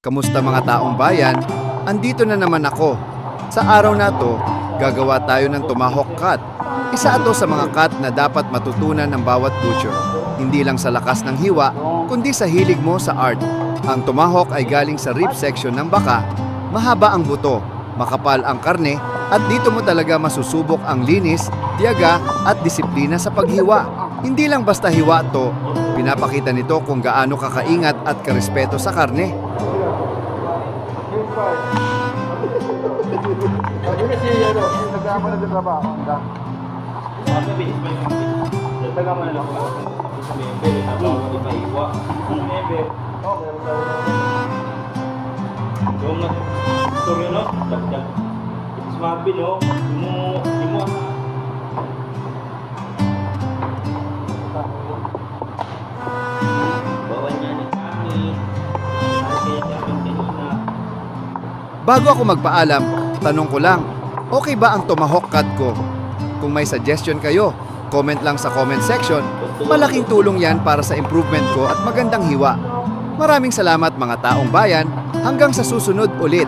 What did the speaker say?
Kamusta mga taong bayan? Andito na naman ako. Sa araw na to, gagawa tayo ng tomahawk cut. Isa ito sa mga cut na dapat matutunan ng bawat butcher. Hindi lang sa lakas ng hiwa, kundi sa hilig mo sa art. Ang tomahawk ay galing sa rib section ng baka, mahaba ang buto, makapal ang karne, at dito mo talaga masusubok ang linis, tiyaga at disiplina sa paghiwa. Hindi lang basta hiwa to, pinapakita nito kung gaano kakaingat at karespeto sa karne. Bago ako magpaalam, tanong ko lang, okay ba ang tomahawk cut ko? Kung may suggestion kayo, comment lang sa comment section. Malaking tulong yan para sa improvement ko at magandang hiwa. Maraming salamat mga taong bayan. Hanggang sa susunod ulit.